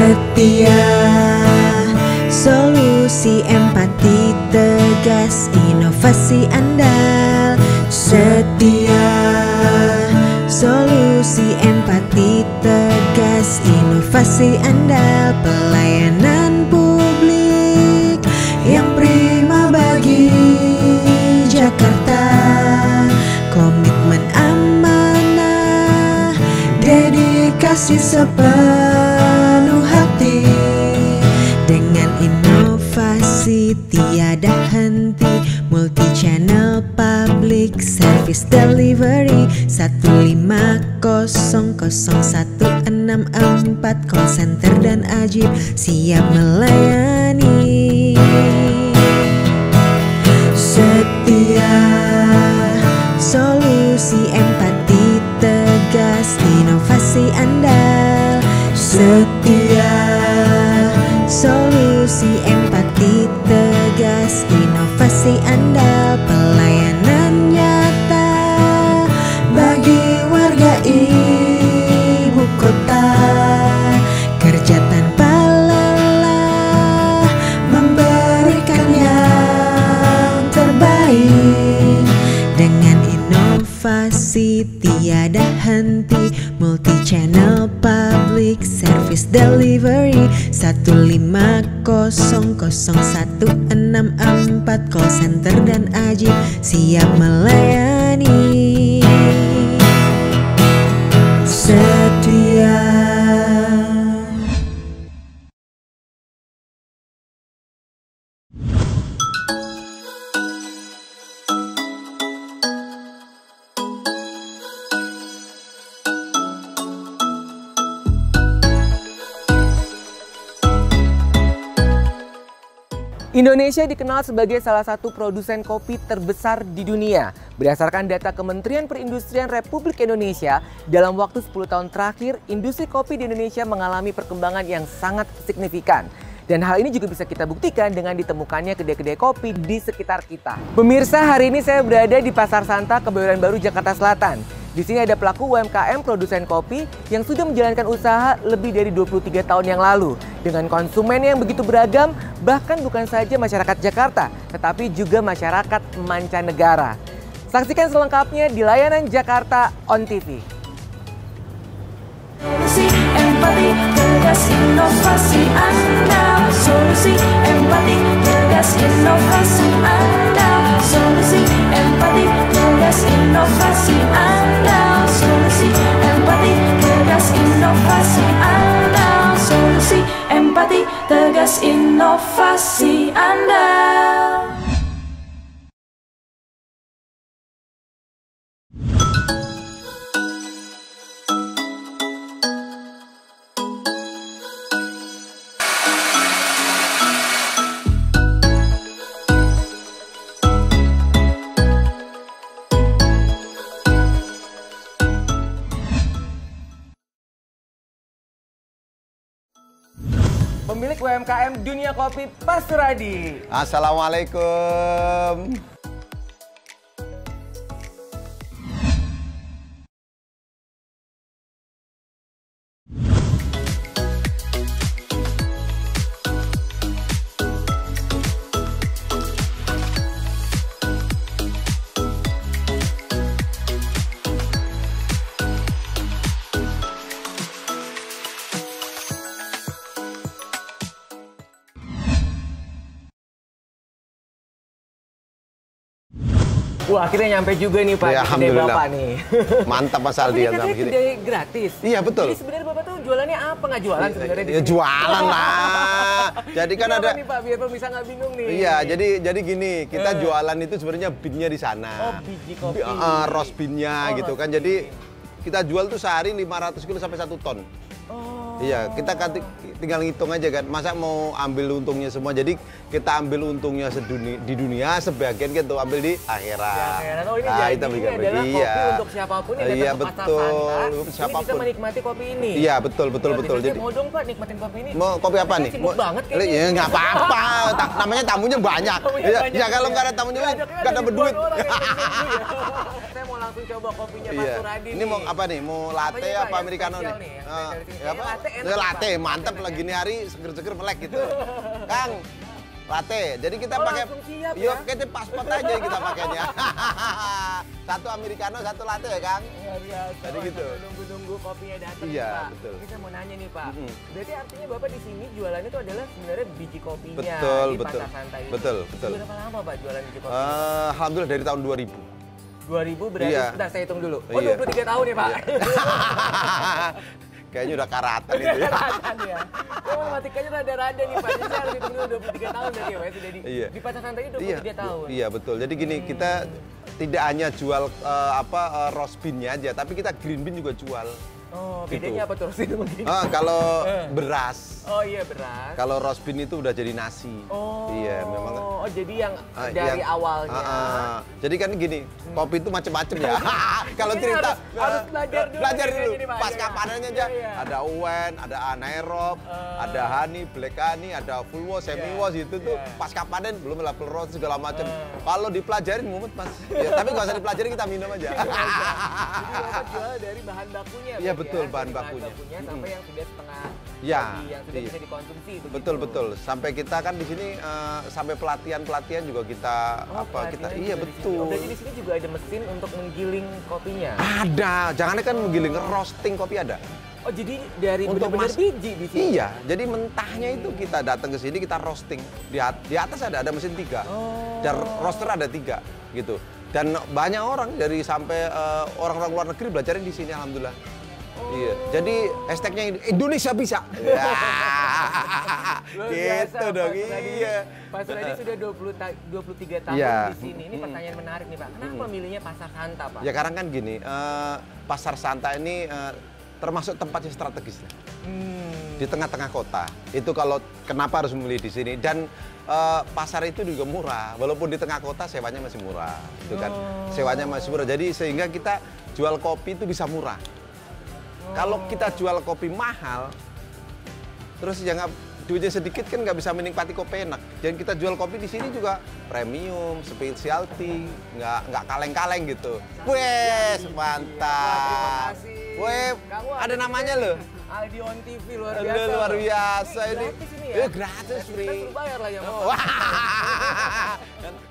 Setia, solusi empati tegas, inovasi andal. Setia, solusi empati tegas, inovasi andal. Pelayanan publik yang prima bagi Jakarta. Komitmen amanah, dedikasi sepenuh hati. Dengan inovasi tiada henti, multi channel public service delivery 1500164 call center dan ajib siap melayani. Setia, solusi empati tegas, inovasi andal. Setia, solusi empati tegas, inovasi andal. Pelayanan nyata bagi warga ibu kota. Kerja tanpa lelah, memberikan yang terbaik. Dengan inovasi tiada henti, multi channel public service delivery 1500164 call center dan ajib siap melayani. Setia. Indonesia dikenal sebagai salah satu produsen kopi terbesar di dunia. Berdasarkan data Kementerian Perindustrian Republik Indonesia, dalam waktu 10 tahun terakhir, industri kopi di Indonesia mengalami perkembangan yang sangat signifikan. Dan hal ini juga bisa kita buktikan dengan ditemukannya kedai-kedai kopi di sekitar kita. Pemirsa, hari ini saya berada di Pasar Santa, Kebayoran Baru, Jakarta Selatan. Di sini ada pelaku UMKM produsen kopi yang sudah menjalankan usaha lebih dari 23 tahun yang lalu. Dengan konsumen yang begitu beragam, bahkan bukan saja masyarakat Jakarta, tetapi juga masyarakat mancanegara. Saksikan selengkapnya di layanan Jakarta On TV. Solusi empati tegas, inovasi andal. Solusi empati tegas, inovasi andal. Solusi empati tegas, inovasi andal. Solusi empati tegas, inovasi andal. Solusi empati tegas, inovasi andal. Pemilik UMKM Dunia Kopi, Pak Suradi. Assalamualaikum. Wah, akhirnya nyampe juga nih Pak, Ya, kedai alhamdulillah. Bapak nih. Mantap Mas Aldi ya. Ini kedai gratis. Iya betul. Jadi sebenarnya Bapak tuh jualannya apa? Nggak jualan sebenarnya di Ya sini? jualan lah. Jadi kan Kenapa ada. nih Pak, biar pemirsa nggak bingung nih. Iya, jadi gini, kita jualan itu sebenarnya binnya di sana. Oh, biji kopi. Roast binnya Oh, gitu roast kan. bin. Jadi kita jual tuh sehari 500 kilo sampai 1 ton. Oh. Iya, kita tinggal ngitung aja kan. Masa mau ambil untungnya semua. Jadi kita ambil untungnya di dunia, sebagian kita ambil di akhirat. Oh, ini Nah, jadi kita ini bagi-bagi. adalah kopi Iya. untuk siapapun yang datang Iya, ke Pasar betul. Santa. Ini bisa Siapapun. menikmati kopi ini. Iya, betul. Jadi mau dong Pak nikmatin kopi ini. Mau kopi apa Kita nih? sibuk banget kayaknya. Ya nggak apa-apa. Namanya tamunya banyak. Tamunya Ya, banyak ya kalau juga. nggak ada tamunya Ya, nggak dapat duit. orang yang nunggu ya. Saya mau langsung coba kopinya Pak Iya. Suradi Ini mau apa nih? Mau latte Apanya, Pak, apa yang americano nih? spesial nih? Yang spesial di sini. Ya apa? Latte latte enak. Latte Pak. mantap Enak, lagi nih hari seger-seger melek gitu. Kang, latte. Jadi kita Oh, pakai langsung siap yuk, ya? kita pasport aja kita pakainya. Satu americano, satu latte ya, Kang. Luar biasa. Jadi Wah, gitu. sambil nunggu-nunggu kopinya datang Iya, nih, Pak. betul. Ini saya mau nanya nih Pak. Mm-mm. Berarti artinya Bapak di sini jualannya itu adalah sebenarnya biji kopinya Betul, di betul. Pasar Santai ini. Betul, betul. Berapa lama Pak jualan biji kopi? Alhamdulillah dari tahun 2000. 2000 berarti, Iya. bentar saya hitung dulu. Oh, Iya. 23 tahun ya Pak? Kayaknya udah karatan itu ya. Karatan ya. Oh, matematikanya rada-rada nih Pak. Jadi saya harus hitung dulu 23 tahun berarti ya Pak. Sudah Iya. di Pasar Santai ini 23 tahun. Iya betul. Jadi gini, kita tidak hanya jual roast bean-nya aja, tapi kita green bean juga jual. Oh, Gitu. bedanya apa tuh sih mungkin? Kalau beras, Oh iya beras. kalau roast bean itu udah jadi nasi. Oh. Iya, memang. Oh, jadi yang dari awalnya. Jadi kan gini, kopi itu macam-macam ya. Kalau Ini cerita harus belajar dulu belajar nih, dulu. ini, Pak, Pas ya. kapanannya aja. Iya. Ada uwen, ada anaerob, ada honey, black honey, ada full wash, semi wash itu tuh Iya. pas kapanen belum level roast segala macam. Kalau dipelajarin mumet Mas. Ya, tapi nggak usah dipelajari, kita minum aja. Jadi Bapak jual dari bahan bakunya. Iya, berarti betul, ya? bahan Dari bakunya. sampai yang sudah setengah Iya, jadi yang sudah iya. bisa dikonsumsi itu. Betul gitu. betul. Sampai kita kan di sini sampai pelatihan juga kita Oh, kita pelatihannya iya juga di sini. betul. Oh, berarti di sini juga ada mesin untuk menggiling kopinya. Ada, jangan kan menggiling, roasting kopi ada. Oh, jadi dari Untuk benar-benar mas- biji di sini. Iya, jadi mentahnya itu kita datang ke sini kita roasting. Di atas ada mesin 3. Oh. Dan roaster ada 3 gitu. Dan banyak orang dari sampai orang-orang luar negeri belajarin di sini alhamdulillah. Iya, jadi hashtagnya Indonesia bisa. Ya. Luar Gitu biasa, dong, Pak Suradi. iya. Pak Suradi sudah 23 tahun Iya. di sini. Ini pertanyaan menarik nih Pak. Kenapa milihnya Pasar Santa Pak? Ya karena kan gini, Pasar Santa ini termasuk tempat yang strategis di tengah-tengah kota. Itu kalau kenapa harus memilih di sini dan pasar itu juga murah, walaupun di tengah kota sewanya masih murah, itu kan sewanya masih murah. Jadi sehingga kita jual kopi itu bisa murah. Kalau kita jual kopi mahal, terus yang duitnya sedikit kan nggak bisa menikmati kopi enak. Jadi kita jual kopi di sini juga premium, specialty, nggak kaleng-kaleng gitu. Wes mantap. Terima kasih. Weh, Kamu ada namanya loh. Aldi on TV luar Aduh, biasa. luar biasa ini. Gratis ini ya? Gratis, Kita free. suruh bayar lah ya. Pak. Wah.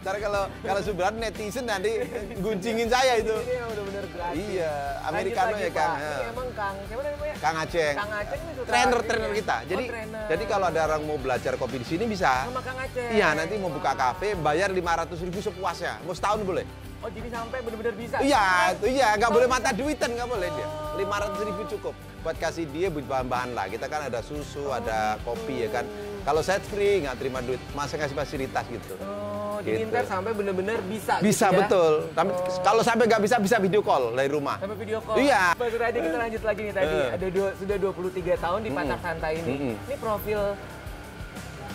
Ntar kalau Subran netizen nanti guncingin saya itu. Ini yang benar-benar gratis. Iya, americano Lanjut ya lagi, Kang. Pak. Ini emang Kang, siapa namanya? Kang Aceng. Kang Aceng ini suka Trainer ini ya? kita. Oh, Jadi trainer. jadi kalau ada orang mau belajar kopi di sini bisa. Sama Kang Aceng. Iya, nanti mau buka kafe bayar 500.000 sepuasnya. Mau setahun boleh. Oh, jadi sampai benar-benar bisa. Iya, itu iya, nggak boleh mata duitan, nggak boleh dia. 500.000 cukup buat kasih dia buat bahan-bahan lah. Kita kan ada susu, ada kopi ya kan. Kalau saya free nggak terima duit, masa kasih fasilitas gitu. Oh, jadi Gitu. ntar sampai benar-benar bisa. Bisa gitu ya? betul. Tapi kalau sampai nggak bisa video call dari rumah. Sampai video call. Iya. Pak Suradi, kita lanjut lagi nih tadi. Sudah 23 tahun di Pasar Santa ini. Ini profil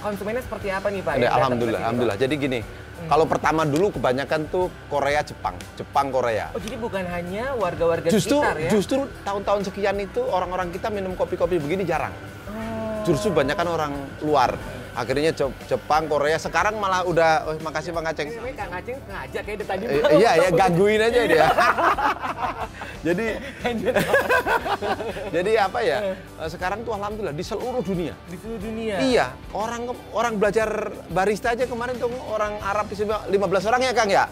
konsumennya seperti apa nih Pak? Ada, yang datang ke alhamdulillah, sini, alhamdullah. Jadi gini, kalau pertama dulu kebanyakan tuh Korea, Jepang, Korea. Pak? Oh, jadi bukan hanya warga-warga Justru sekitar ya? justru tahun-tahun sekian itu orang-orang kita minum kopi-kopi begini jarang. Justru kebanyakan orang luar. Akhirnya Jepang, Korea, sekarang malah udah, oh, makasih Bang Aceng. Ini namanya Kang Aceng ngajak kayak dari tadi. Iya ya, gangguin aja dia. Jadi apa ya? Sekarang tuh alhamdulillah di seluruh dunia. Di seluruh dunia. Iya, orang belajar barista aja kemarin tuh orang Arab di sini 15 orang ya Kang ya?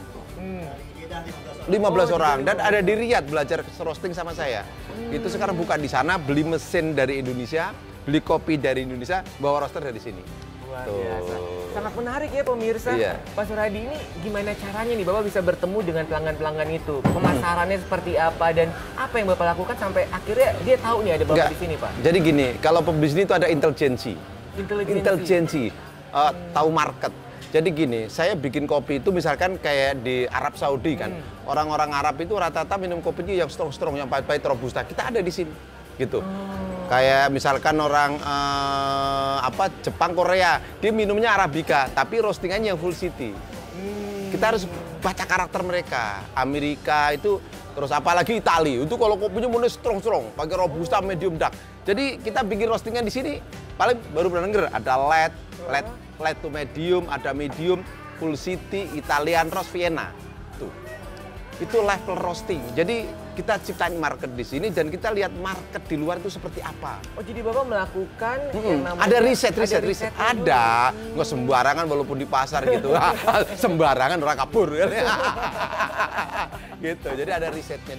15 orang dan ada di Riyadh belajar roasting sama saya. Itu sekarang bukan di sana, beli mesin dari Indonesia, beli kopi dari Indonesia, bawa roaster dari sini. Luar Tuh. biasa. Sangat menarik ya pemirsa. Iya. Pak Suradi, ini gimana caranya nih Bapak bisa bertemu dengan pelanggan-pelanggan itu? Pemasarannya seperti apa dan apa yang Bapak lakukan sampai akhirnya dia tahu nih ada Bapak Enggak. di sini, Pak? Jadi gini, kalau pebisnis itu ada intelijensi. Intelijensi, tahu market. Jadi gini, saya bikin kopi itu misalkan kayak di Arab Saudi kan, orang-orang Arab itu rata-rata minum kopinya yang strong-strong, yang pahit-pahit robusta. Kita ada di sini, gitu. Kayak misalkan orang Jepang, Korea, dia minumnya Arabica, tapi roastingannya yang full city. Kita harus baca karakter mereka. Amerika itu, terus apalagi Itali, itu kalau kopinya mulai strong-strong, pakai robusta, medium dark. Jadi kita bikin roastingan di sini, paling baru pernah denger, ada light to medium, ada medium, full city, Italian roast, Vienna. Tuh. Itu level roasting. Jadi kita ciptain market di sini dan kita lihat market di luar itu seperti apa. Oh, jadi Bapak melakukan yang namanya ada riset. Ada. Nggak sembarangan walaupun di pasar gitu. Sembarangan orang kabur. Gitu. Jadi ada risetnya.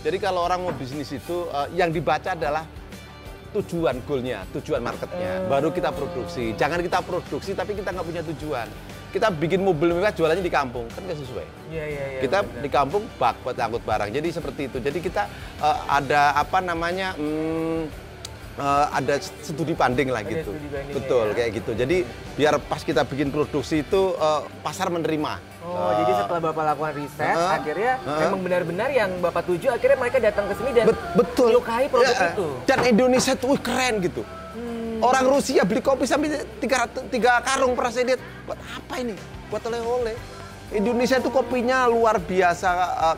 Jadi kalau orang mau bisnis itu yang dibaca adalah tujuan goalnya, tujuan marketnya, baru kita produksi. Jangan kita produksi tapi kita nggak punya tujuan. Kita bikin mobil mewah jualannya di kampung, kan nggak sesuai. Iya. Kita bener. di kampung bak buat angkut barang. Jadi seperti itu. Jadi kita ada apa namanya, ada studi banding lah gitu. Betul, kayak gitu. Jadi biar pas kita bikin produksi itu pasar menerima. Oh, jadi setelah Bapak lakukan riset, akhirnya memang benar-benar yang Bapak tuju, akhirnya mereka datang ke sini dan betul menyukai produk itu. Dan Indonesia tuh keren gitu. Orang Rusia beli kopi sampai 3 karung, pernah saya lihat. Buat apa ini? Buat oleh-oleh. Indonesia itu kopinya luar biasa,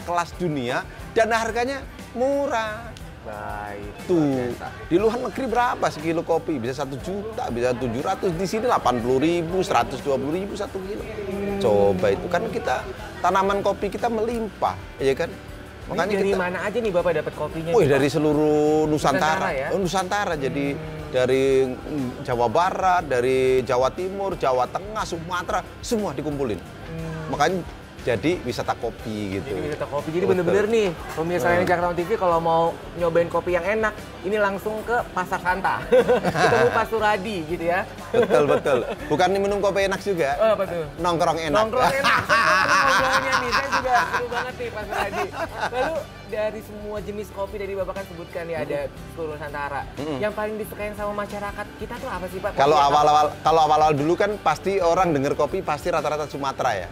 kelas dunia dan harganya murah. Baik. Tuh, di luar negeri berapa sekilo kopi? Bisa 1 juta, bisa 700. Di sini 80.000, 120.000 1 kilo. Coba itu kan kita tanaman kopi kita melimpah, ya kan? Makanya dari mana aja nih Bapak dapat kopinya? Wih, dari seluruh Nusantara. Ya? Nusantara. Jadi dari Jawa Barat, dari Jawa Timur, Jawa Tengah, Sumatera, semua dikumpulin. Makanya jadi wisata kopi gitu. Jadi wisata kopi. Jadi bener-bener nih pemirsa yang Jakarta TV kalau mau nyobain kopi yang enak, ini langsung ke Pasar Santa. Ketemu Pak Suradi gitu ya. Betul. Bukan minum kopi enak juga. Oh, apa tuh? Nongkrong enak. Nongkrong enak. Ngobrolnya nih, saya juga seru banget nih Pak Suradi. Lalu dari semua jenis kopi dari Bapak kan sebutkan ya ada seluruh Nusantara. Yang paling disukain sama masyarakat kita tuh apa sih Pak? Kalau awal-awal dulu kan pasti orang denger kopi pasti rata-rata Sumatera ya.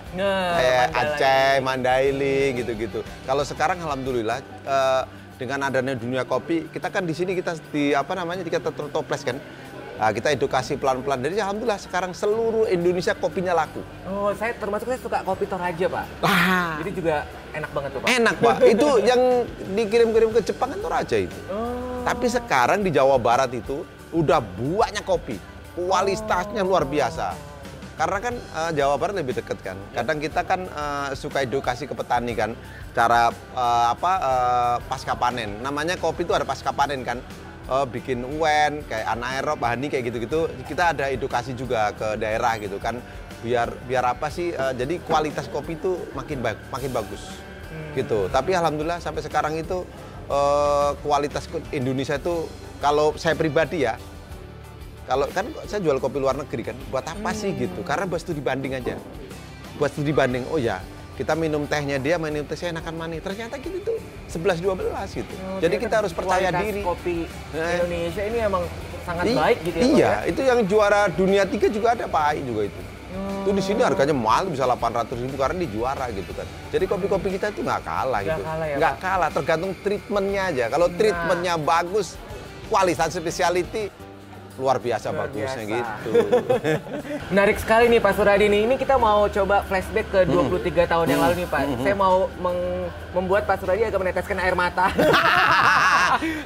Kayak Aceh, Mandailing gitu-gitu. Kalau sekarang alhamdulillah dengan adanya dunia kopi, kita kan di sini kita tertoples kan. Kita edukasi pelan-pelan. Jadi alhamdulillah sekarang seluruh Indonesia kopinya laku. Oh, saya suka kopi Toraja, Pak. Jadi juga enak banget tuh, Pak. Enak, Pak. Itu yang dikirim-kirim ke Jepang kan Toraja itu. Tapi sekarang di Jawa Barat itu udah banyak kopi. Kualitasnya luar biasa. Karena kan Jawa Barat lebih dekat kan. Kadang kita kan suka edukasi ke petani kan. Cara pasca panen. Namanya kopi itu ada pasca panen kan. Bikin uen, kayak anaerob, honey kayak gitu-gitu. Kita ada edukasi juga ke daerah gitu kan. Biar apa sih? Jadi kualitas kopi itu makin bagus. Gitu. Tapi alhamdulillah sampai sekarang itu kualitas Indonesia itu kalau saya pribadi ya, kalau kan saya jual kopi luar negeri kan, buat apa sih gitu? Karena buat studi banding aja. Buat studi banding, oh ya, kita minum tehnya dia, minum tehnya enakan mana. Ternyata gitu tuh 11-12 gitu. Jadi kita harus percaya diri. Kopi Indonesia ini emang sangat baik gitu ya. Iya, Pak, itu yang juara dunia 3 juga ada Pak Ai juga itu. Itu di sini harganya mahal bisa 800.000 karena di juara gitu kan. Jadi kopi-kopi kita itu nggak kalah gitu. Nggak kalah, tergantung treatmentnya aja. Kalau treatmentnya bagus, kualitas specialty luar biasa bagusnya gitu. Menarik sekali nih Pak Suradi nih. Ini kita mau coba flashback ke 23 tahun yang lalu nih Pak. Saya mau membuat Pak Suradi agak meneteskan air mata.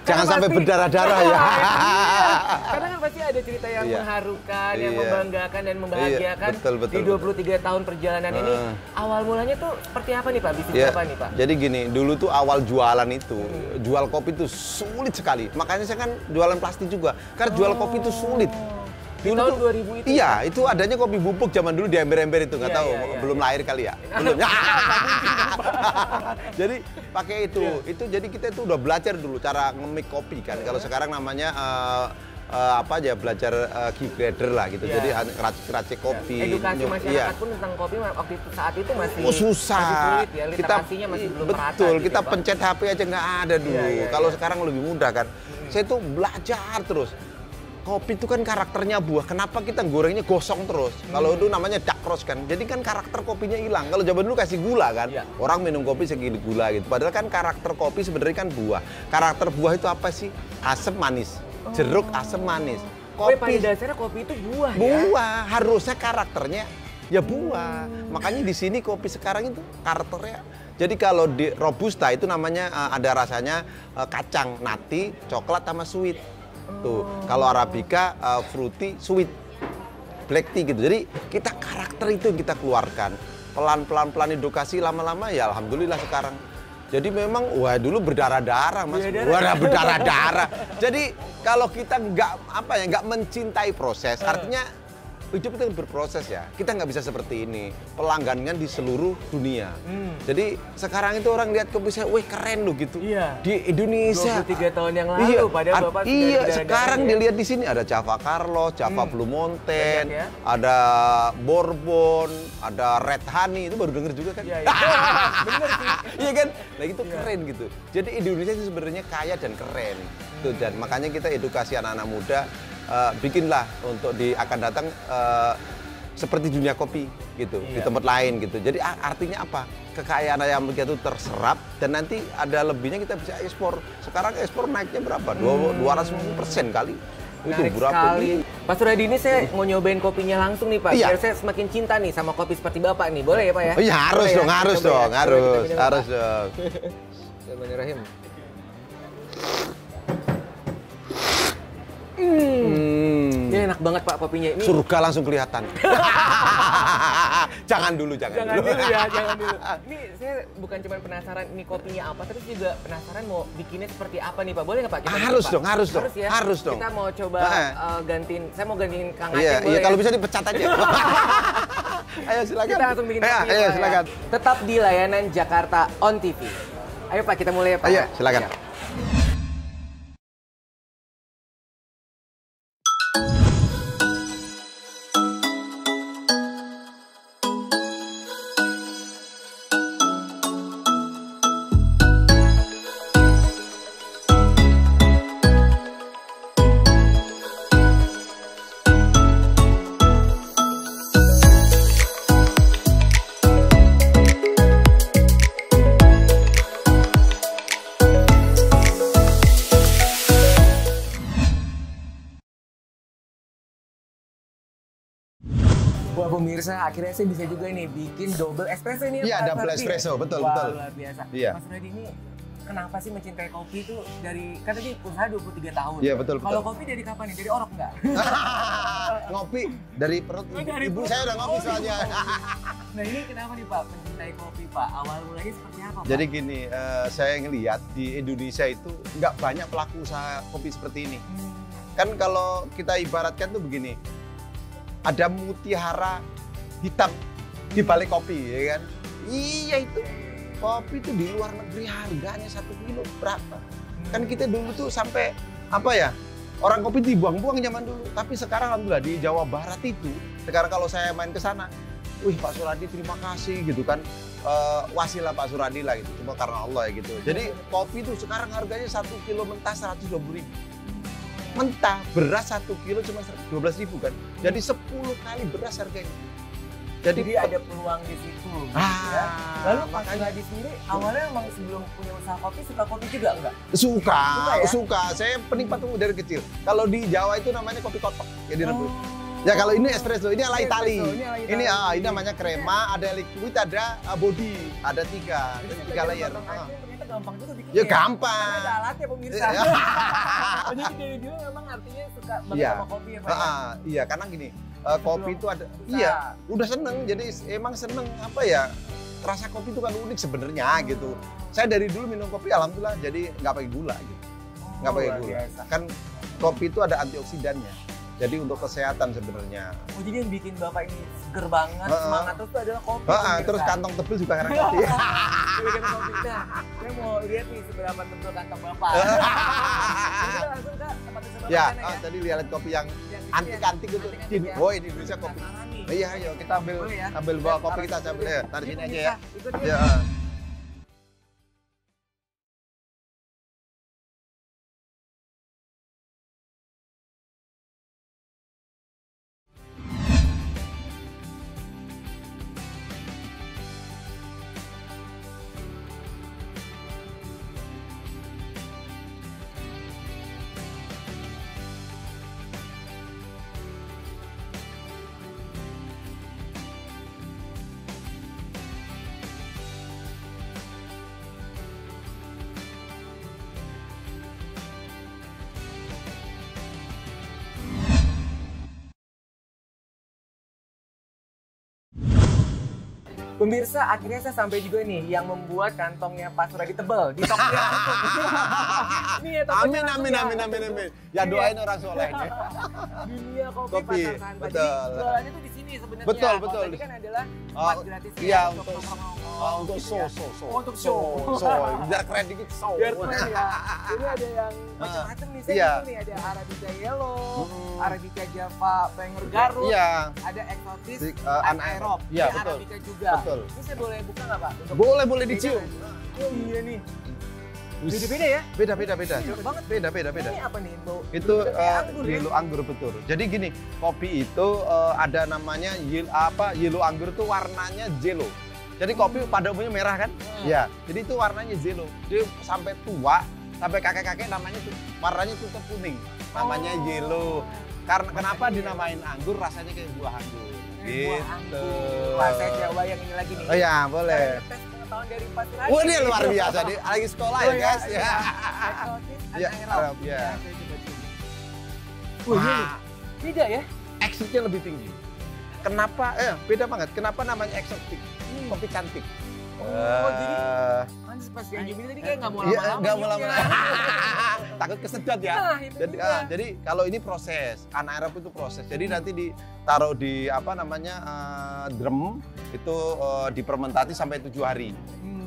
Jangan sampai berdarah-darah ya. Karena kan pasti ada cerita yang mengharukan, yang membanggakan dan membahagiakan betul. di 23 tahun perjalanan ini. Awal mulanya tuh seperti apa nih Pak? Bisnis apa nih Pak? Jadi gini, dulu tuh awal jualan itu, jual kopi itu sulit sekali. Makanya saya kan jualan plastik juga. Karena jual kopi itu sulit. Di tahun 2000 itu? Iya, itu adanya kopi bubuk zaman dulu di ember-ember itu, nggak tahu, belum lahir kali ya. Belum. Jadi pakai itu. Jadi kita itu udah belajar dulu cara nge-make kopi kan. Kalau sekarang namanya belajar key grader lah gitu. Jadi racik kopi. Edukasi masyarakat pun tentang kopi waktu itu saat itu masih susah. Masih sulit ya, literasinya masih belum merata. Betul, gitu kita ya, pencet HP aja nggak ada dulu. Kalau sekarang lebih mudah kan. Saya tuh belajar terus. Kopi itu kan karakternya buah. Kenapa kita gorengnya gosong terus? Kalau itu namanya dark roast kan. Jadi kan karakter kopinya hilang. Kalau zaman dulu kasih gula kan. Orang minum kopi segini gula gitu. Padahal kan karakter kopi sebenarnya kan buah. Karakter buah itu apa sih? Asam manis. Jeruk asam manis. Kopi pada dasarnya kopi itu buah ya? Buah. Harusnya karakternya ya buah. Makanya di sini kopi sekarang itu karakternya. Jadi kalau di robusta itu namanya ada rasanya kacang, nati, coklat sama sweet. Tuh, kalau arabica fruity, sweet, black tea gitu. Jadi kita karakter itu yang kita keluarkan. pelan-pelan edukasi lama-lama ya alhamdulillah sekarang. Jadi memang wah dulu berdarah-darah Mas. Wah berdarah-darah. Jadi kalau kita nggak mencintai proses, artinya hidup itu berproses ya. Kita nggak bisa seperti ini. Pelanggan di seluruh dunia. Jadi sekarang itu orang lihat kopi saya, wih keren loh gitu. Iya. Di Indonesia. 23 tahun yang lalu padahal Bapak iya, sekarang dilihat di sini ada Java Carlos, Java Blue Mountain, ya? ada Bourbon, ada Red Honey, itu baru denger juga kan? Iya, iya. Bener sih. Iya kan? Nah itu keren gitu. Jadi Indonesia itu sebenarnya kaya dan keren. Tuh, dan makanya kita edukasi anak-anak muda, bikinlah untuk akan datang seperti dunia kopi gitu, di tempat lain gitu. Jadi artinya apa? Kekayaan ayam kita itu terserap dan nanti ada lebihnya kita bisa ekspor. Sekarang ekspor naiknya berapa? 250% kali. Itu berapa? Sekali. Pak Suradi, ini saya mau nyobain kopinya langsung nih Pak. Iya. Biar saya semakin cinta nih sama kopi seperti Bapak nih. Boleh ya Pak ya? Iya harus Boleh dong, ya? harus Coba dong, ya. harus Coba kita minum, dong. Bismillahirrahmanirrahim. Ini enak banget Pak kopinya. Ini Surga langsung kelihatan. Jangan dulu. jangan dulu ya, jangan dulu. Ini saya bukan cuma penasaran ini kopinya apa, terus juga penasaran mau bikinnya seperti apa nih Pak. Boleh nggak Pak? Coba Harus Pak. dong, harus dong. Ya? Harus dong. Kita mau coba saya mau gantiin Kang Aceh. Iya, boleh kalau ya? bisa dipecat aja. Ayo silakan. Kita langsung bikin kopi. Ayo Pak, silakan. Ya. Tetap di layanan Jakarta On TV. Ayo Pak, kita mulai ya Pak. Ayo silakan. Ya. Wah pemirsa, akhirnya saya bisa juga nih bikin double espresso ini. Iya, Pak double Sardi. espresso, betul, Wah, betul. luar biasa. Iya. Mas Suradi ini kenapa sih mencintai kopi itu dari, kan tadi usaha 23 tahun. Iya, betul, Kalau betul. kopi dari kapan nih? Dari orok nggak? Ngopi dari perut ibu. Dari Ibu perut. saya udah ngopi Oh, soalnya. Nah ini kenapa nih Pak mencintai kopi Pak? Awal mulanya seperti apa Pak? Jadi gini, saya ngelihat di Indonesia itu nggak banyak pelaku usaha kopi seperti ini. Kan kalau kita ibaratkan tuh begini, ada mutiara hitam di balik kopi, ya kan? Iya itu, kopi itu di luar negeri harganya 1 kilo berapa? Kan kita dulu tuh sampai apa ya? Orang kopi dibuang-buang zaman dulu. Tapi sekarang alhamdulillah di Jawa Barat itu, sekarang kalau saya main ke sana, wih Pak Suradi terima kasih gitu kan. Wasilah Pak Suradi lah gitu, cuma karena Allah ya gitu. Jadi kopi itu sekarang harganya 1 kilo mentah 120.000. Mentah, beras 1 kilo cuma 12.000 kan. Jadi 10 kali beras harganya. Jadi ada peluang di situ. Ya. Lalu Pak Suradi sendiri awalnya emang sebelum punya usaha kopi suka kopi juga enggak? Suka, ya? suka. Saya penikmat tuh dari kecil. Kalau di Jawa itu namanya kopi kotok, ya direbus. Ya kalau ini espresso, ini ala Itali. Ini namanya crema, ada liquid, ada body, ada 3 layer. Ternyata gampang juga bikinnya. Ya gampang. Karena ada alatnya pemirsa. Iya. Jadi dari dulu memang artinya suka banget Iya. sama kopi ya Pak. Ya? Iya, karena gini, kopi itu ada, iya, udah seneng. Jadi emang seneng apa ya? Rasa kopi itu kan unik sebenarnya gitu. Saya dari dulu minum kopi, alhamdulillah, jadi nggak pakai gula gitu. Nggak pakai luar gula. biasa. Kan kopi itu ada antioksidannya. Jadi untuk kesehatan sebenarnya. Oh jadi yang bikin Bapak ini seger banget, semangat terus itu adalah kopi. Terus kantong tebel juga karena kopi. Bikin kopi. Nah, saya mau lihat nih seberapa tebal kantong Bapak. Jadi kita langsung ke tempat usaha Ya, sana ya. tadi lihat kopi yang Yang di sini ya. antik-antik itu. Antik-antik ya. Oh ini Indonesia kopi. Penasaran nih. Iya, ayo kita ambil Boleh ya? bawa kopi Taruh kita situ ambil deh. ya. Taruh sini aja ya. Pemirsa, ikut ya. Ya. Pemirsa, akhirnya saya sampai juga nih yang membuat kantongnya Pak Suradi tebel di tokonya. Nih ya tokonya. Amin. Ya doain orang soleh. Dunia kopi, Kopi, Pasar Santa. betul. Jadi jualannya tuh di sini sebenarnya. Betul. Tadi kan adalah Oh, pas gratis iya, ya, untuk nongkrong-nongkrong gitu ya. show. Untuk show. Biar keren dikit show. Biar keren ya. Ini ada yang macam-macam nih. Saya Iya. gitu nih, ada Arabica Yellow, Arabica Java Penger Garut, Iya. ada eksotis anaerob. Iya, Ini betul. Arabica juga. Betul. Ini saya boleh buka nggak Pak? Untuk Boleh dicium. Oh iya nih. Beda-beda ya? Beda. Enak banget. Beda. Ini apa nih? Bau? Itu kayak anggur ya? yellow anggur betul. Jadi gini, kopi itu ada namanya yellow anggur itu warnanya yellow. Jadi kopi pada umumnya merah kan? Ya. Jadi itu warnanya yellow. Dia sampai tua, sampai kakek-kakek namanya tuh warnanya tuh kuning. Namanya yellow. Karena kenapa dinamain anggur? Rasanya kayak buah anggur. Gitu. Bahasa Jawa yang ini lagi nih. Oh ya, boleh. Tes pengetahuan dari Pak Suradi. Wah, ini luar biasa nih. Lagi sekolah ya, guys. Ya. Eksotis Ya, anaerob. ya. Saya coba cium. Wah, ini nih. Beda ya? Exitnya lebih tinggi. Kenapa? Beda banget. Kenapa namanya eksotik? Kopi cantik. Oh, jadi pantes pas yang ini tadi kayak nggak mau Iya, lama-lama. nggak mau nyiumnya. lama-lama. Takut kesedot ya. Nah, itu Jadi, juga. jadi kalau ini proses, anaerob itu proses. Jadi nanti ditaruh di drum itu dipermentasi sampai 7 hari,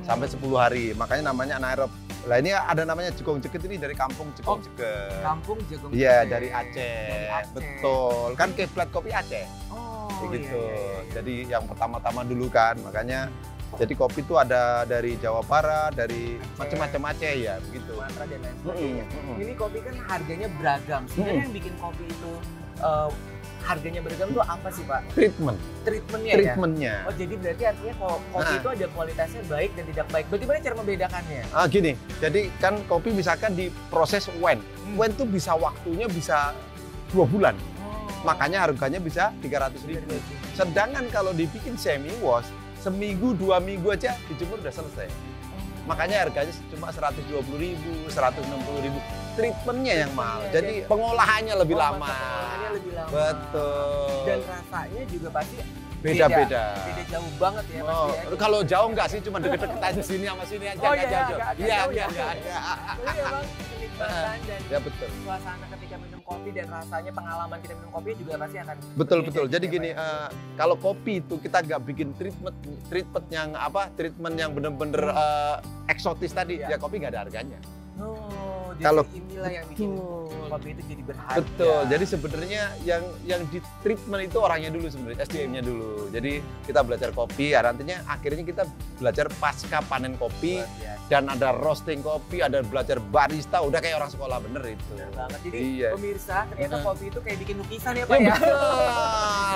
sampai 10 hari. Makanya namanya anaerob. Lah ini ada namanya Jegong Jeget ini dari kampung Jegong Jeget. Kampung Jegong. Iya, Jeget. dari Aceh. Dari Aceh. Betul. Kan kiblat kopi Aceh. Oh, Kayak gitu. iya. Jadi yang pertama-tama dulu kan, makanya jadi kopi itu ada dari Jawa Barat, dari macam-macam Aceh ya, begitu. Sumatera dan lain sebagainya. Mm-mm. Ini kopi kan harganya beragam. Sebenarnya yang bikin kopi itu harganya beragam tuh apa sih Pak? Treatmentnya ya? Treatmentnya. Oh jadi berarti artinya kopi Nah. itu ada kualitasnya baik dan tidak baik. Bagaimana cara membedakannya? Gini, jadi kan kopi misalkan diproses wen. Wen tuh bisa waktunya bisa 2 bulan. Makanya harganya bisa 300.000. Sedangkan kalau dibikin semi wash, seminggu 2 minggu aja dijemur udah selesai. Makanya harganya cuma 120.000, 160.000. Treatmentnya yang mahal. Jadi pengolahannya lebih lama. Pengolahannya lebih lama. Betul. Dan rasanya juga pasti Beda-beda. Beda jauh banget ya Oh, pasti ya. kalau jauh enggak sih, cuma deket-deket aja sini sama sini aja. Oh, nggak iya, jauh. nggak Iya, jauh ya. iya. Tapi emang kenikmatan dan Ya betul. suasana ketika minum kopi dan rasanya pengalaman kita minum kopi juga pasti akan Betul. berbeda Jadi gitu ya, gini, Pak ya. kalau kopi itu kita nggak bikin treatment yang bener-bener eksotis tadi, Iya. ya kopi nggak ada harganya. Oh, jadi Kalau- inilah yang bikin kopi itu jadi berharga. Betul. Jadi sebenarnya yang di treatment itu orangnya dulu sebenarnya, SDM-nya dulu. Jadi kita belajar kopi, ya nantinya akhirnya kita belajar pasca panen kopi Luar biasa. dan ada roasting kopi, ada belajar barista, udah kayak orang sekolah bener itu. Benar banget. Jadi Iya. pemirsa ternyata kopi itu kayak bikin lukisan ya Pak Ya, ya. betul.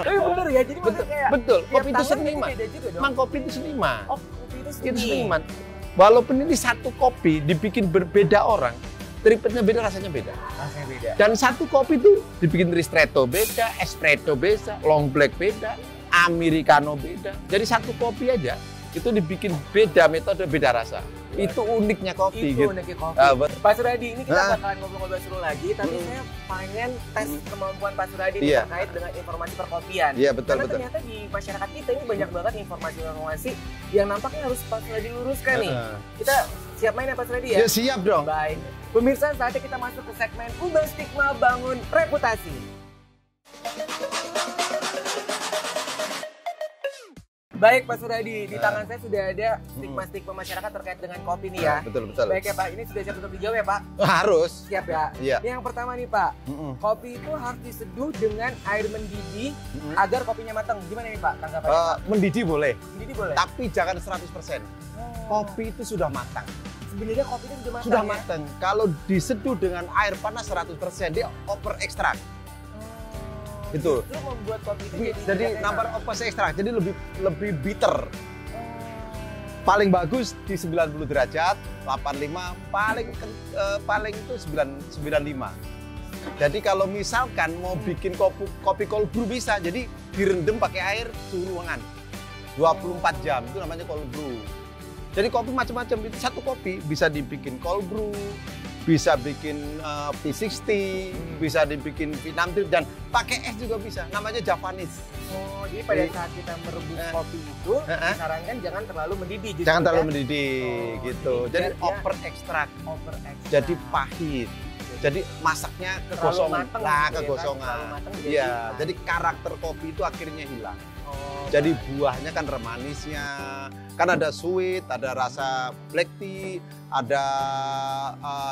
Tapi bener ya. Jadi maksudnya kayak Betul. tiap Kopi itu tangan berarti seniman. beda juga dong. Emang kopi itu seniman. Oh, kopi itu Itu seni. seniman. Walaupun ini satu kopi dibikin berbeda orang, treatmentnya beda, rasanya beda. Rasanya beda. Dan satu kopi itu dibikin ristretto beda, espresso beda, long black beda, americano beda. Jadi satu kopi aja itu dibikin beda metode, beda rasa. Itu uniknya kopi. Itu gitu. uniknya kopi. Betul. Pak Suradi, ini kita Ah. bakalan ngobrol-ngobrol seru lagi, tapi saya pengen tes kemampuan Pak Suradi nih Iya. terkait dengan informasi perkopian. Iya, betul, Karena betul. ternyata di masyarakat kita ini banyak banget informasi-informasi yang nampaknya harus Pak Suradi luruskan nih. Kita siap main ya Pak Suradi ya? Ya siap dong. Baik. Pemirsa, saatnya kita masuk ke segmen Ubah Stigma Bangun Reputasi. Baik Pak Suradi, di tangan saya sudah ada stigma-stigma masyarakat terkait dengan kopi nih ya. Betul, betul. Baik ya Pak, ini sudah siap untuk dijawab ya Pak? Harus. Siap ya? Iya. Yang pertama nih Pak, Mm-mm. kopi itu harus diseduh dengan air mendidih Mm-mm. agar kopinya matang. Gimana nih Pak tanggapannya? Mendidih boleh, Mendidih boleh? tapi jangan 100%. Oh. Kopi itu sudah matang. Sebenarnya kopi itu sudah matang Sudah ya? matang. Kalau diseduh dengan air panas 100%, dia over ekstrak. Itu. Justru membuat kopi itu jadi Jadi tidak number enak. of ekstrak, jadi lebih bitter. Paling bagus di 90 derajat, 85, paling itu 95. Jadi kalau misalkan mau bikin kopi cold brew bisa, jadi direndam pakai air suhu ruangan 24 jam, itu namanya cold brew. Jadi kopi macam-macam, itu satu kopi bisa dibikin cold brew, bisa bikin P60, bisa dibikin P60 dan pakai es juga bisa. Namanya Javanese. Oh, jadi pada saat kita merebus kopi itu disarankan jangan terlalu mendidih gitu. Jangan terlalu mendidih gitu. Jadi over extract. extract. Jadi pahit. Jadi masaknya kegosongan. Nah, kegosongan. Iya, jadi karakter kopi itu akhirnya hilang. Jadi buahnya kan remanisnya, kan ada sweet, ada rasa black tea, ada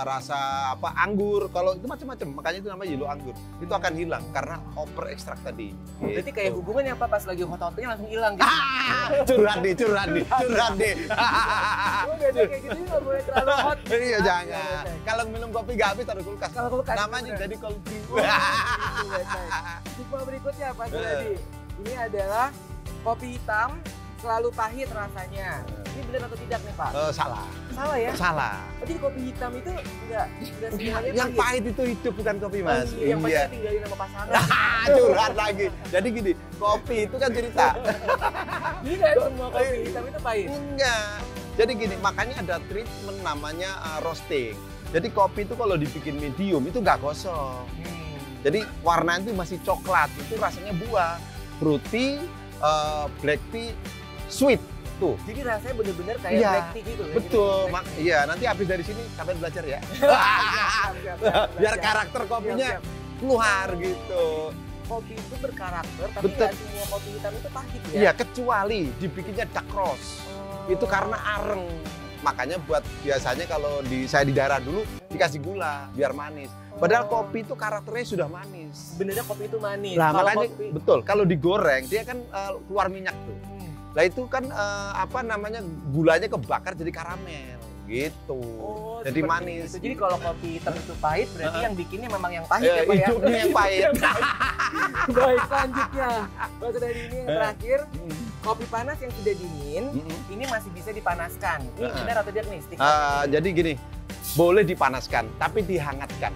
rasa apa anggur. Kalau itu macam-macam, makanya itu namanya yellow anggur. Itu akan hilang karena over extract tadi. Berarti kayak hubungannya apa pas lagi hot-hotnya langsung hilang gitu. Curhat nih. Oh, biasanya kayak gitu nggak boleh terlalu hot. Iya jangan. Kalau minum kopi nggak habis taruh kulkas. Kalau kulkas namanya jadi cold brew. Tipe berikutnya Pak Suradi. Ini adalah kopi hitam selalu pahit rasanya. Ini benar atau tidak nih Pak? Salah. Salah ya? Salah. Oh, jadi kopi hitam itu enggak semuanya Yang pahit itu hidup bukan kopi Mas. Oh, yang pahit tinggalin sama pasangan. Curhat lagi. Jadi gini, kopi itu kan cerita. Jadi nggak semua kopi hitam itu pahit? Enggak. Jadi gini, makanya ada treatment namanya roasting. Jadi kopi itu kalau dibikin medium itu nggak gosong. Jadi warnanya itu masih coklat, itu rasanya buah. Fruity, black tea, sweet tuh. Jadi rasanya bener-bener kayak black tea gitu. Betul. Iya, nanti habis dari sini kalian belajar ya. Biar karakter kopinya keluar gitu. Kopi itu berkarakter, tapi nggak semua kopi hitam itu pahit ya? Iya, kecuali dibikinnya dark roast. Itu karena areng. Makanya buat biasanya kalau saya di daerah dulu dikasih gula biar manis. Padahal kopi itu karakternya sudah manis. Sebenarnya kopi itu manis. Nah, makanya betul. Kalau digoreng dia kan keluar minyak tuh. Nah itu kan apa namanya gulanya kebakar jadi karamel gitu. Oh, jadi manis. Itu. Jadi kalau kopi hitam itu pahit berarti yang bikinnya memang yang pahit ya Pak ya? Hidupnya yang pahit. Baik, selanjutnya. Bahasa dari ini yang terakhir. Kopi panas yang sudah dingin, ini masih bisa dipanaskan. Ini benar atau tidak nih? Jadi gini, boleh dipanaskan, tapi dihangatkan.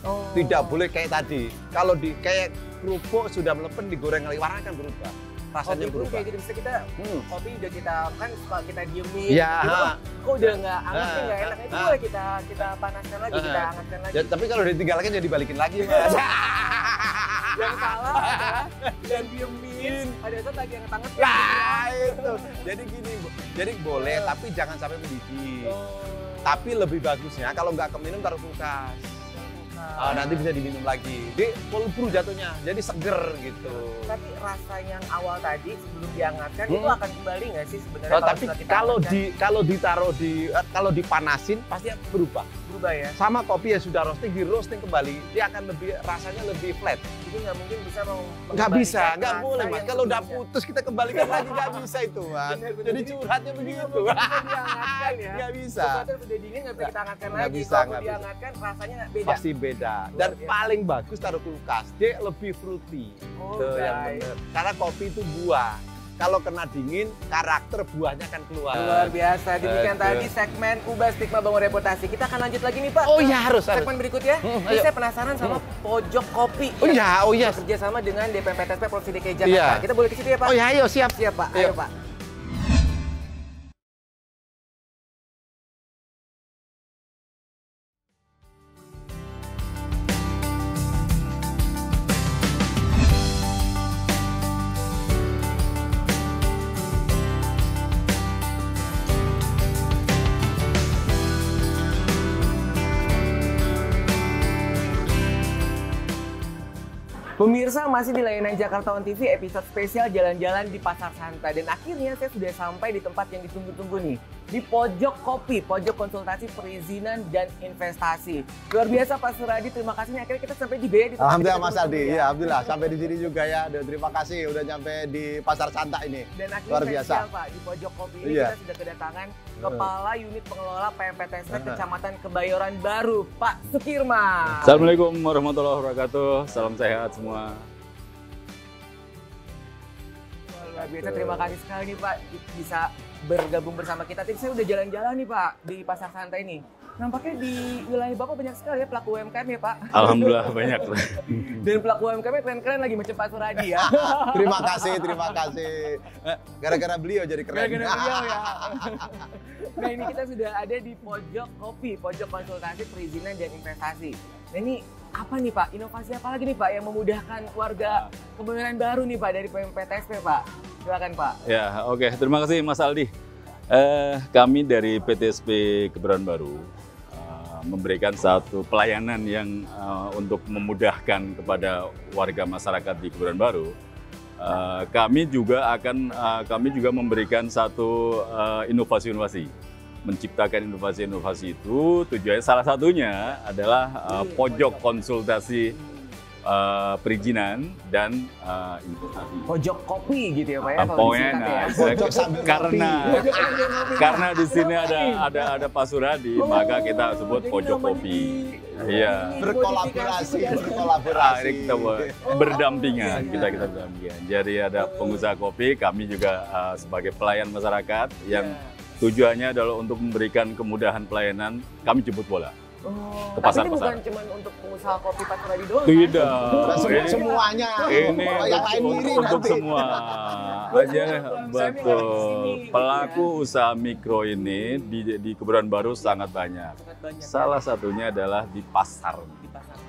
Oh. Tidak boleh kayak tadi. Kalau kayak kerupuk sudah melepen digoreng lagi, warna kan berubah. Rasanya kopi berubah. Kayak gitu, bisa kita kopi udah kita kan suka kita diemin. Iya. Gitu, kok udah nggak hangatnya nggak enak, itu boleh kita panaskan lagi, kita hangatkan lagi. Ya, tapi kalau ditinggalkan jadi balikin lagi Mas. Yang salah adalah dan diemin. Pada saat lagi yang tangan. Nah itu. Jadi gini, jadi boleh tapi jangan sampai mendidih. Tapi lebih bagusnya kalau nggak keminum taruh kulkas. Nanti bisa diminum lagi. Jadi cold brew jatuhnya, jadi seger gitu. Tapi rasa yang awal tadi sebelum dihangatkan itu akan kembali nggak sih sebenarnya? Tapi kalau dipanasin pasti berubah. Berubah ya. Sama kopi yang sudah roasting, di roasting kembali, dia akan rasanya lebih flat. Jadi nggak mungkin bisa nggak bisa, nggak boleh Mas. Kalau udah putus kita kembalikan lagi nggak bisa itu Mas. Jadi curhatnya begitu. Dihangatkan ya. Nggak bisa. Sesuatu yang sudah dingin nggak bisa kita hangatkan lagi. Bisa, kalau dihangatkan rasanya beda. Pasti beda. Dan paling bagus taruh kulkas, dia lebih fruity. Yang benar. Karena kopi itu buah. Kalau kena dingin, karakter buahnya akan keluar. Luar biasa. Demikian tadi segmen Ubah Stigma Bangun Reputasi. Kita akan lanjut lagi nih Pak. Oh iya harus. Segmen berikutnya. Ini saya penasaran sama Pojok Kopi. Oh iya. Kerjasama dengan DPMPTSP Provinsi DKI Jakarta. Iya. Kita boleh ke situ ya Pak? Oh iya, ayo siap. Siap Pak. Ayo Pak. Pemirsa, masih di layanan Jakarta On TV episode spesial jalan-jalan di Pasar Santa. Dan akhirnya saya sudah sampai di tempat yang ditunggu-tunggu nih. Di Pojok Kopi, Pojok Konsultasi Perizinan dan Investasi. Luar biasa Pak Suradi, terima kasih. Akhirnya kita sampai juga ya di tempat. Alhamdulillah Mas Aldi, ya Alhamdulillah. Sampai di sini juga ya. Terima kasih udah nyampe di Pasar Santa ini. Dan akhirnya luar biasa Pak, di Pojok Kopi ini kita sudah kedatangan Kepala Unit Pengelola PMPTSP Kecamatan Kebayoran Baru, Pak Sukirman. Assalamualaikum warahmatullahi wabarakatuh. Salam sehat semua. Luar biasa, terima kasih sekali nih Pak bisa bergabung bersama kita. Tadi saya udah jalan-jalan nih Pak di Pasar Santai ini. Nampaknya di wilayah Bapak banyak sekali ya pelaku UMKM ya Pak. Alhamdulillah banyak. Dan pelaku UMKM keren-keren lagi macam Pak Suradi ya. Terima kasih. Gara-gara beliau jadi keren. Gara-gara beliau ya. Nah ini kita sudah ada di pojok kopi, pojok konsultasi perizinan dan investasi. Nah ini apa nih Pak? Inovasi apa lagi nih Pak yang memudahkan warga Kebayoran Baru nih Pak dari PMPTSP Pak? Silakan Pak. Ya, oke. Terima kasih Mas Aldi. Kami dari PTSP Kebayoran Baru memberikan satu pelayanan yang untuk memudahkan kepada warga masyarakat di Kebayoran Baru. Kami juga memberikan satu inovasi-inovasi, menciptakan inovasi-inovasi itu tujuannya salah satunya adalah pojok konsultasi perizinan dan investasi. Pojok kopi gitu ya Pak ya? Pokoknya karena di sini ada Pak Suradi, maka kita sebut pojok kopi. Iya. Berkolaborasi. Kita berdampingan, kita berdampingan. Jadi ada pengusaha kopi, kami juga sebagai pelayan masyarakat yang tujuannya adalah untuk memberikan kemudahan pelayanan. Kami jemput bola. Ke pasar-pasar. Tapi ini bukan cuma untuk pengusaha kopi Pak Suradi doang. Tidak. Semuanya. Ini yang lain untuk semua. Aja betul. Pelaku usaha mikro ini di Kebayoran Baru sangat banyak. Salah satunya adalah di pasar.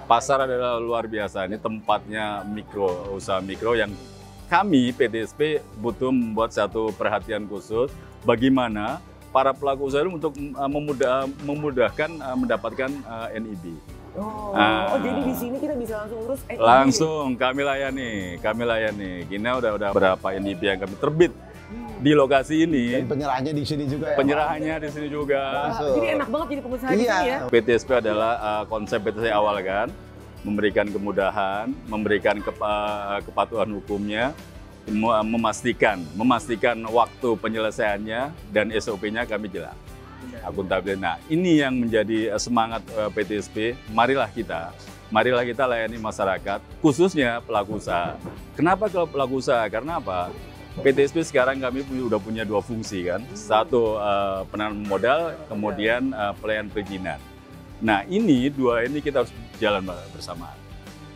Pasar adalah luar biasa. Ini tempatnya usaha mikro yang kami PTSP butuh membuat satu perhatian khusus bagaimana para pelaku usaha untuk memudahkan mendapatkan NIB. Jadi di sini kita bisa langsung urus NIB. Langsung kami layani. Kita udah berapa NIB yang kami terbit di lokasi ini. Dan penyerahannya di sini juga ya. Penyerahannya di sini juga. Jadi enak banget jadi pengusaha di sini ya. PTSP adalah konsep PTSP awal kan, memberikan kemudahan, memberikan kepatuhan hukumnya, memastikan waktu penyelesaiannya dan SOP-nya kami jelas. Akuntabel. Nah, ini yang menjadi semangat PTSP. Marilah kita layani masyarakat, khususnya pelaku usaha. Kenapa kalau pelaku usaha? Karena apa? PTSP sekarang kami udah punya dua fungsi kan. Satu penanaman modal, kemudian pelayanan perizinan. Nah, dua ini kita harus jalan bersamaan.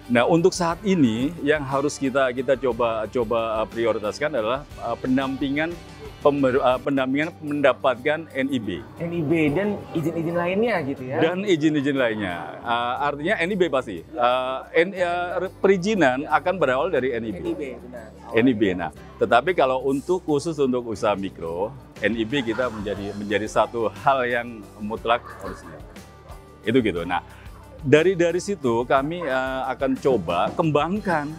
Nah, untuk saat ini yang harus kita coba prioritaskan adalah pendampingan mendapatkan NIB. NIB dan izin-izin lainnya gitu ya. Dan izin-izin lainnya. Artinya NIB pasti. Perizinan akan berawal dari NIB. Benar. NIB. Nah, tetapi kalau khusus untuk usaha mikro, NIB kita menjadi satu hal yang mutlak harusnya. Itu gitu. Nah, dari situ kami akan coba kembangkan,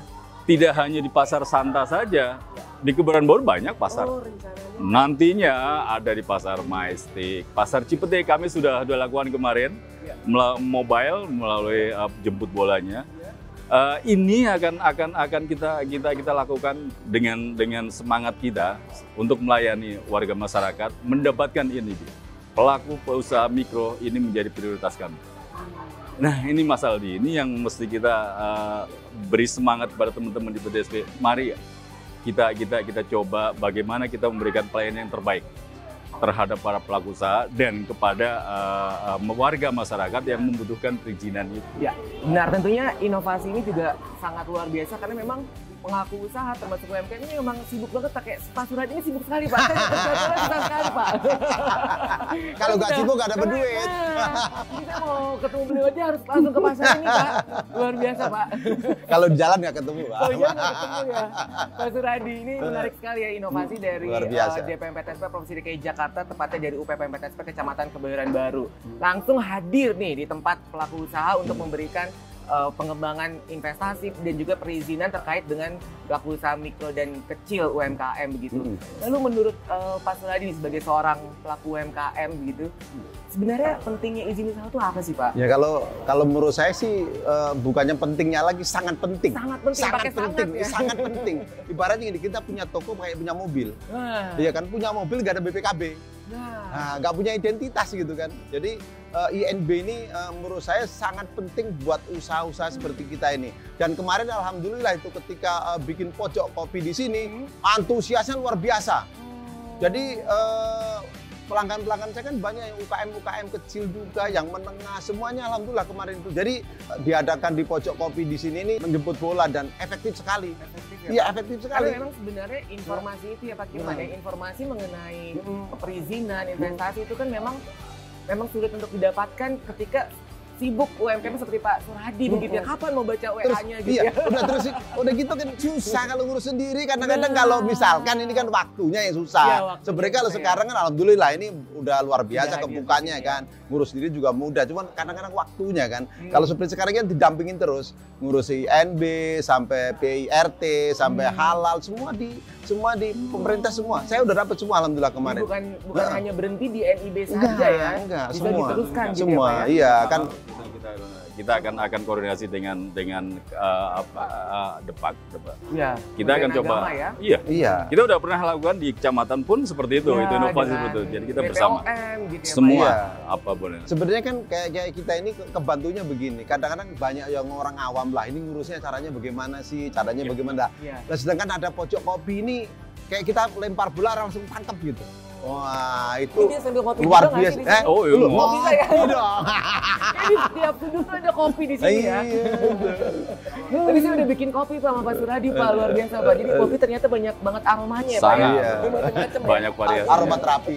tidak hanya di pasar Santa saja, di Kebayoran Baru banyak pasar. Nantinya ada di pasar Majestic, pasar Cipete kami sudah lakukan kemarin, mobile melalui jemput bolanya. Ini akan kita lakukan dengan semangat kita untuk melayani warga masyarakat mendapatkan ini. Pelaku usaha mikro ini menjadi prioritas kami. Nah, ini Mas Aldi, ini yang mesti kita beri semangat kepada teman-teman di PTSP. Mari kita coba bagaimana kita memberikan pelayanan yang terbaik terhadap para pelaku usaha dan kepada warga masyarakat yang membutuhkan perizinan itu. Ya, benar. Tentunya inovasi ini juga sangat luar biasa karena memang pengaku usaha termasuk UMKM ini memang sibuk banget. Kayak Pak Suradi ini sibuk sekali Pak. Susah sekali Pak. Kalau nggak sibuk nggak dapat duit. Kita mau ketemu beliau aja harus langsung ke pasar ini Pak. Luar biasa Pak. Kalau di jalan nggak ketemu Pak. Kalau jalan nggak ketemu ya. Pak Suradi ini menarik sekali ya inovasi dari DPMPTSP Provinsi DKI Jakarta, tepatnya dari UPPMPTSP Kecamatan Kebayoran Baru. Langsung hadir nih di tempat pelaku usaha untuk memberikan pengembangan investasi dan juga perizinan terkait dengan pelaku usaha mikro dan kecil UMKM begitu. Lalu menurut Pak Suradi sebagai seorang pelaku UMKM begitu, sebenarnya pentingnya izin usaha itu apa sih Pak? Ya kalau menurut saya sih bukannya pentingnya lagi, sangat penting. Sangat penting. Ibaratnya kita punya toko kayak punya mobil. Iya kan, punya mobil nggak ada BPKB. Nah, nggak punya identitas gitu kan. Jadi INB ini menurut saya sangat penting buat usaha-usaha seperti kita ini. Dan kemarin alhamdulillah itu ketika bikin pojok kopi di sini, antusiasnya luar biasa. Jadi pelanggan-pelanggan saya kan banyak yang UKM kecil juga, yang menengah, semuanya alhamdulillah kemarin itu. Jadi diadakan di pojok kopi di sini ini menjemput bola dan efektif sekali. Iya, efektif sekali. Karena memang sebenarnya informasi itu ya Pak Kirman, ya, informasi mengenai perizinan, investasi itu kan memang sulit untuk didapatkan ketika sibuk UMKM seperti Pak Suradi begitu ya. Kapan mau baca WA-nya gitu iya, ya? udah gitu kan susah kalau ngurus sendiri. Kadang-kadang kalau misalkan ini kan waktunya yang susah. Ya, Sebenarnya kalau susah, sekarang kan alhamdulillah ini udah luar biasa ya, kebukanya gitu, kan. Ngurus sendiri juga mudah, cuman kadang-kadang waktunya kan. Kalau seperti sekarang kan didampingin terus, ngurusi INB sampai PIRT sampai halal semua di pemerintah semua. Saya udah dapat semua alhamdulillah kemarin. Bukan hanya berhenti di NIB saja ya. Enggak, bisa semua. diteruskan gitu Semua, ya, Pak, ya? iya kan. Kita akan koordinasi dengan Depak. Iya. Kita akan coba. Agama, ya? Iya. Kita udah pernah lakukan di kecamatan pun seperti itu. Ya, itu inovasi dengan seperti itu. Jadi kita BPOM bersama. gitu ya, Pak, Semua ya? apa boleh. Sebenarnya kan kayak kita ini kebantunya begini. Kadang-kadang banyak yang orang awam lah. Ini ngurusnya caranya bagaimana sih? Caranya bagaimana? Iya. Nah, sedangkan ada pojok kopi ini kayak kita lempar bola langsung tangkap gitu. Wah, itu Ini sambil kopi luar juga nggak biasa. sih di sini? Oh, iya. Lu Oh, bisa ya? dong. Ini setiap sudut tuh ada kopi di sini ya. Tadi saya udah bikin kopi Pak sama Pak Suradi Pak, luar biasa Pak. Jadi kopi ternyata banyak banget aromanya ya Pak. Sangat. Ya? Iya. Macam-macam ya. Banyak variasi. Aroma terapi.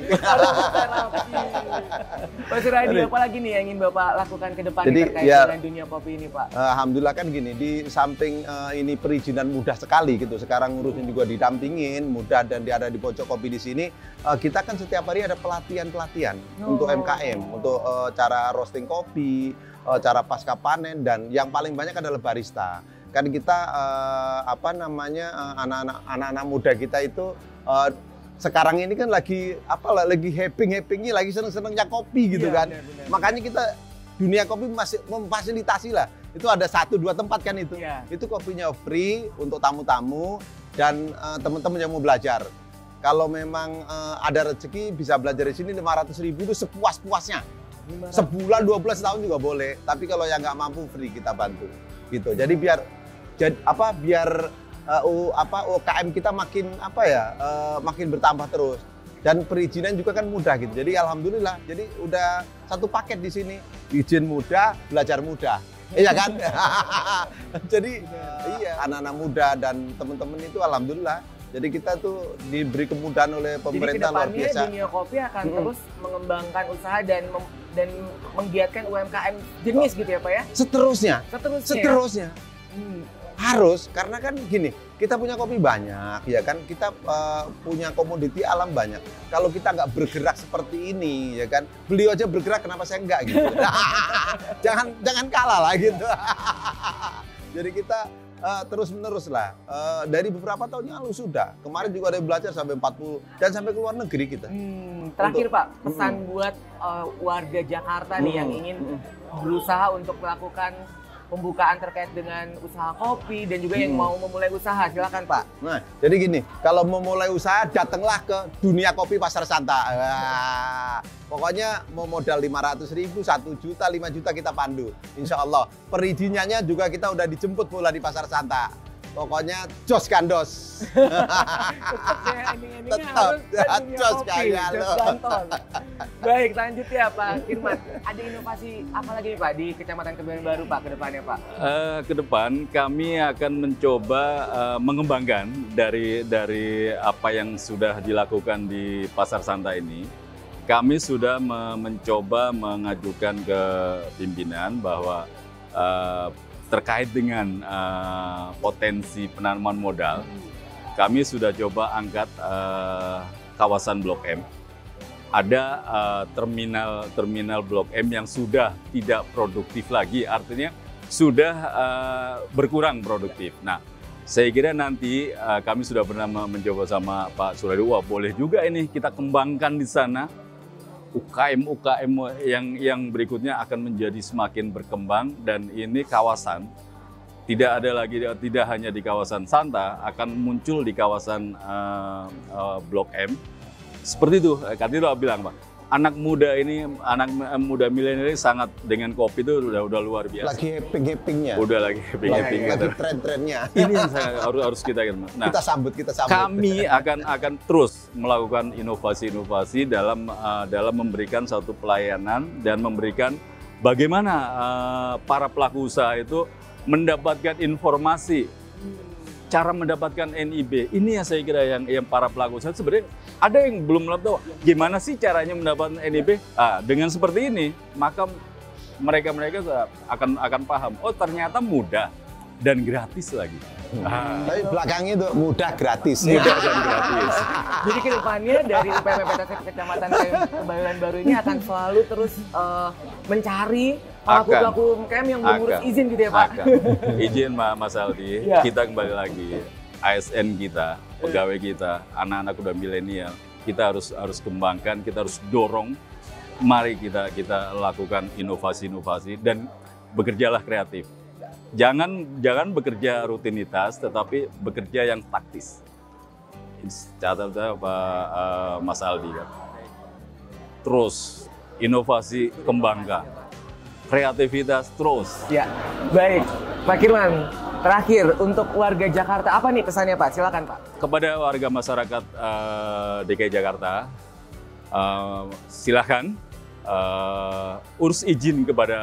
Pak Suradi, apa lagi nih yang ingin Bapak lakukan ke depan Jadi, terkait ya, dengan dunia kopi ini Pak? Alhamdulillah kan gini, di samping ini perizinan mudah sekali gitu. Sekarang ngurusnya juga didampingin, mudah dan dia ada di pojok kopi di sini. Kita kan setiap hari ada pelatihan untuk MKM, untuk cara roasting kopi, cara pasca panen, dan yang paling banyak adalah barista. Kan kita anak-anak muda kita itu sekarang ini kan lagi happy-nya, lagi seneng-senengnya kopi gitu Iya, kan. benar. Makanya kita dunia kopi masih memfasilitasi lah. Itu ada 1-2 tempat kan itu. Iya. Itu kopinya free untuk tamu-tamu dan teman-teman yang mau belajar. Kalau memang ada rezeki bisa belajar di sini 500.000 itu sepuas-puasnya. Sebulan 12 tahun juga boleh. Tapi kalau yang nggak mampu free kita bantu. Gitu. Jadi biar UKM kita makin bertambah terus. Dan perizinan juga kan mudah gitu. Jadi alhamdulillah. Jadi udah satu paket di sini. Izin mudah, belajar mudah. Iya kan? Jadi iya, anak-anak muda dan teman-teman itu alhamdulillah. Jadi kita tuh diberi kemudahan oleh pemerintah luar biasa. Jadi kedepannya dunia kopi akan terus mengembangkan usaha dan menggiatkan UMKM jenis gitu ya Pak ya? Seterusnya. Ya? Harus, karena kan gini, kita punya kopi banyak, ya kan, kita punya komoditi alam banyak. Kalau kita nggak bergerak seperti ini, ya kan, beliau aja bergerak, kenapa saya enggak gitu? jangan kalah lah gitu. Jadi kita terus-menerus lah. Dari beberapa tahun yang lalu sudah. Kemarin juga ada yang belajar sampai 40 dan sampai ke luar negeri kita. Terakhir Pak, pesan buat warga Jakarta nih yang ingin berusaha untuk melakukan pembukaan terkait dengan usaha kopi dan juga yang mau memulai usaha, silakan Pak. Nah, jadi gini, kalau mau mulai usaha datanglah ke dunia kopi Pasar Santa. Pokoknya mau modal 500.000, 1 juta, 5 juta kita pandu. Insya Allah. Perizinannya juga kita udah dijemput pula di Pasar Santa. Pokoknya jos kandos. Tetap jos kayak lo. Baik, lanjut ya Pak Kirman. Ada inovasi apa lagi nih Pak di Kecamatan Kebayoran Baru Pak ke depannya Pak? Ke depan kami akan mencoba mengembangkan dari apa yang sudah dilakukan di Pasar Santa ini. Kami sudah mencoba mengajukan ke pimpinan bahwa terkait dengan potensi penanaman modal, kami sudah coba angkat kawasan Blok M. Ada terminal Blok M yang sudah tidak produktif lagi, artinya sudah berkurang produktif. Nah, saya kira nanti kami sudah pernah mencoba sama Pak Suradi, wah boleh juga ini kita kembangkan di sana. UKM yang berikutnya akan menjadi semakin berkembang dan ini kawasan tidak hanya di kawasan Santa, akan muncul di kawasan Blok M. Seperti itu, Kak Tiro bilang Pak, anak muda ini, anak muda milenial ini sangat dengan kopi itu udah luar biasa. Lagi happy-happynya. Udah lagi happy-happy. Lagi tren-trennya. Ini yang harus kita ingat. Nah, kita sambut. Kami akan terus melakukan inovasi-inovasi dalam memberikan satu pelayanan dan memberikan bagaimana para pelaku usaha itu mendapatkan informasi, cara mendapatkan NIB. Ini yang saya kira yang para pelaku usaha sebenarnya ada yang belum tahu gimana sih caranya mendapatkan NIB. Dengan seperti ini, maka mereka akan paham. Oh, ternyata mudah dan gratis lagi. Tapi belakangnya itu mudah gratis. Mudah dan gratis. Jadi kedepannya dari UPM PTC Kecamatan Kebayoran Baru ini akan selalu terus mencari pelaku-pelaku UMKM yang mengurus izin gitu ya Pak? Izin Mas Aldi, kita kembali lagi. ASN kita, pegawai kita, anak-anak udah milenial, kita harus kembangkan, kita harus dorong. Mari kita lakukan inovasi-inovasi dan bekerjalah kreatif. Jangan bekerja rutinitas, tetapi bekerja yang taktis. Catat Pak Mas Aldi kan. Terus inovasi kembangkan, kreativitas terus. Ya, baik. Pak Kirwan, terakhir untuk warga Jakarta apa nih pesannya Pak? Silakan Pak. Kepada warga masyarakat DKI Jakarta, silakan urus izin kepada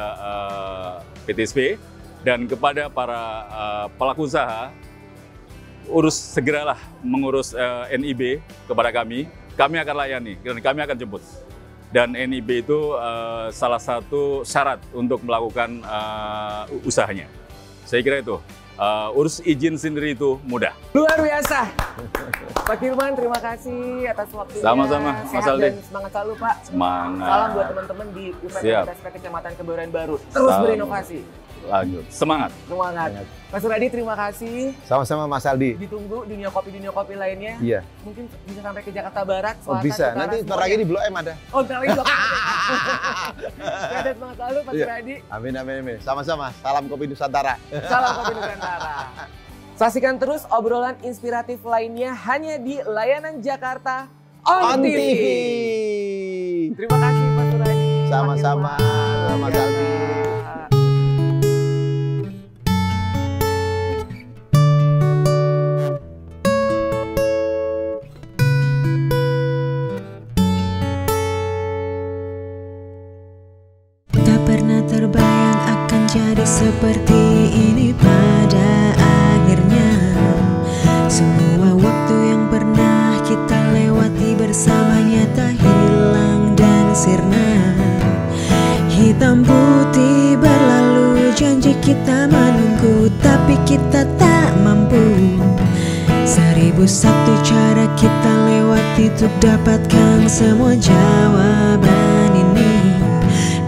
PTSP. Dan kepada para pelaku usaha, segeralah mengurus NIB kepada kami akan layani dan kami akan jemput. Dan NIB itu salah satu syarat untuk melakukan usahanya. Saya kira itu, urus izin sendiri itu mudah. Luar biasa. Pak Kirwan, terima kasih atas waktunya. Sama-sama, Mas Sehat Aldi. dan semangat selalu Pak. Semangat. Salam buat teman-teman di UPM PTSP Kecamatan Kebayoran Baru. Terus Salam. berinovasi. Lanjut, semangat. Semangat. Mas Suradi, terima kasih. Sama-sama Mas Aldi. Ditunggu dunia kopi lainnya. Iya. Mungkin bisa sampai ke Jakarta Barat, Oh Selatan, bisa, Utara, nanti ntar semuanya. lagi di Blok M ada. Oh, ntar lagi Blok M. Sehat dan semangat selalu Mas Iya. Suradi. Amin. Sama-sama. Salam kopi Nusantara. Salam Kopi Nusantara. Saksikan terus obrolan inspiratif lainnya hanya di Layanan Jakarta on TV. Terima kasih Pak Suradi. Sama-sama, Mas Aldi. Tak pernah terbayang akan jadi seperti ini pada akhirnya. Semua waktu yang pernah kita lewati bersamanya tak hilang dan sirna. Hitam putih berlalu, janji kita menunggu, tapi kita tak mampu. 1001 cara kita lewati untuk dapatkan semua jawaban ini.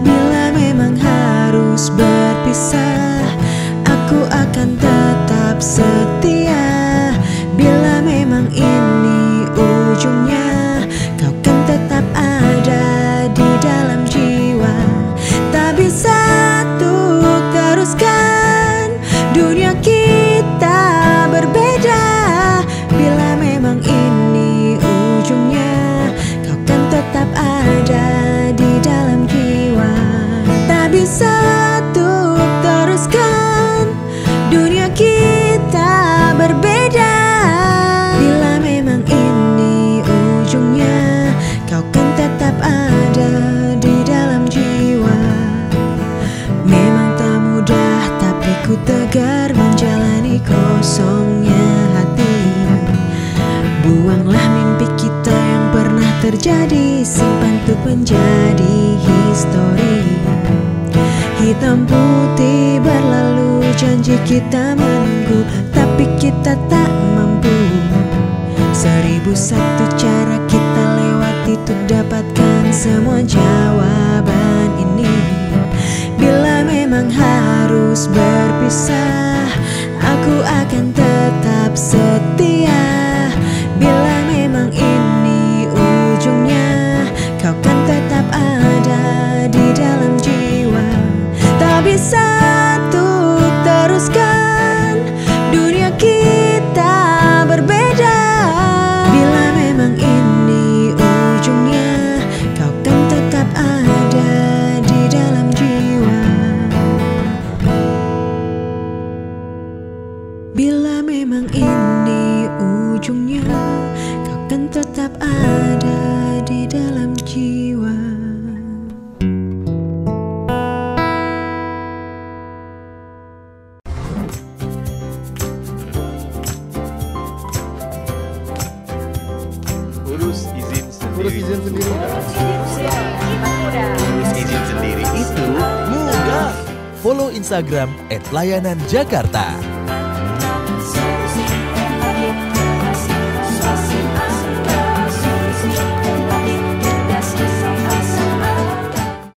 Bila memang harus berpisah, aku akan tetap setia. Bila memang ini ujungnya, kau kan tetap ada di dalam jiwa. Tak bisa untuk teruskan, dunia kita berbeda. Bila memang ini ujungnya, kau kan tetap ada di dalam jiwa. Tak bisa untuk teruskan, dunia kita berbeda. Bila memang ini ujungnya, kau kan tetap ada di dalam jiwa. Memang tak mudah, tapi ku tegar menjalani kosongnya hati. Buanglah mimpi kita yang pernah terjadi, simpan untuk menjadi histori. Hitam putih berlalu, janji kita menunggu, tapi kita tak mampu. 1001 cara kita lewati untuk dapatkan semua jawaban ini. Bila memang harus berpisah, aku akan tetap setia. Bila memang ini ujungnya, kau kan tetap ada di dalam jiwa. Tak bisa untuk teruskan, dunia kita berbeda. Bila memang ada di dalam jiwa. Urus izin sendiri. Urus izin sendiri. Urus izin sendiri itu mudah. Follow Instagram @layananjakarta.